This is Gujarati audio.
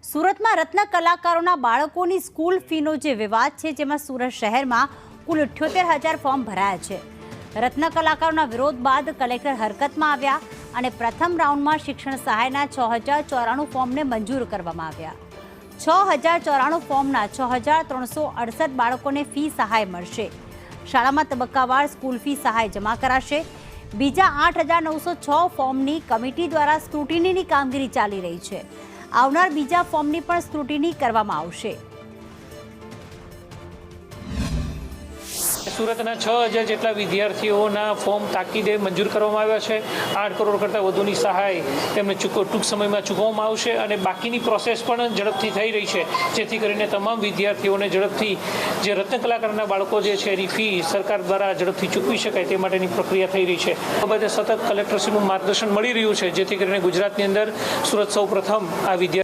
સુરતમાં રત્ન કલાકારોના બાળકોની સ્કૂલ ફીનો જે વિવાદ છે, જેમાં સુરત શહેરમાં કુલ 78,000 ફોર્મ ભરાયા છે. રત્ન કલાકારોના વિરોધ બાદ કલેક્ટર હરકતમાં આવ્યા અને પ્રથમ રાઉન્ડમાં શિક્ષણ સહાયના 6,094 ફોર્મને મંજૂર કરવામાં આવ્યા. 6,094 ફોર્મના 6,368 બાળકોને ફી સહાય મળશે. શાળામાં તબક્કાવાર સ્કૂલ ફી સહાય જમા કરાશે. બીજા 8,906 ફોર્મની કમિટી દ્વારા સ્ક્રુટિનીની કામગીરી ચાલી રહી છે. આવનાર બીજા ફોર્મની પણ સ્ક્રુટિની કરવામાં આવશે. સુરતના 6,000 જેટલા વિદ્યાર્થીઓના ફોર્મ તાકીદે મંજૂર કરવામાં આવ્યા છે. 8 કરોડ કરતાં વધુની સહાય તેમને ટૂંક સમયમાં ચૂકવવામાં આવશે અને બાકીની પ્રોસેસ પણ ઝડપથી થઈ રહી છે, જેથી કરીને તમામ વિદ્યાર્થીઓને ઝડપથી જે રત્ન કલાકારના બાળકો જે છે એની ફી સરકાર દ્વારા ઝડપથી ચૂકવી શકાય તે માટેની પ્રક્રિયા થઈ રહી છે. આ બાબતે સતત કલેક્ટરશ્રીનું માર્ગદર્શન મળી રહ્યું છે, જેથી કરીને ગુજરાતની અંદર સુરત સૌ પ્રથમ આ વિદ્યાર્થી